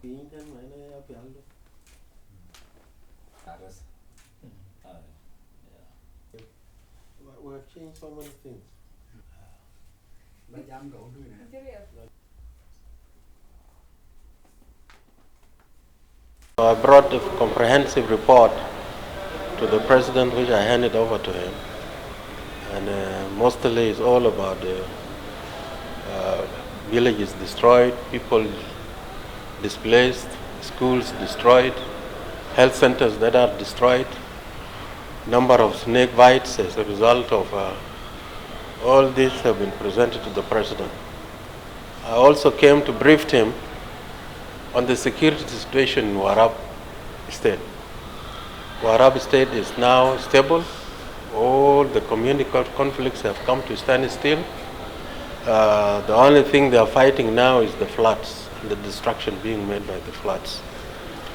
We have changed so many things. I brought a comprehensive report to the president, which I handed over to him, and mostly it's all about the villages destroyed, people displaced, schools destroyed, health centers that are destroyed, number of snake bites as a result of all this have been presented to the president. I also came to brief him on the security situation in Warrap state. Warrap state is now stable. All the community conflicts have come to stand still. The only thing they are fighting now is the floods, the destruction being made by the floods.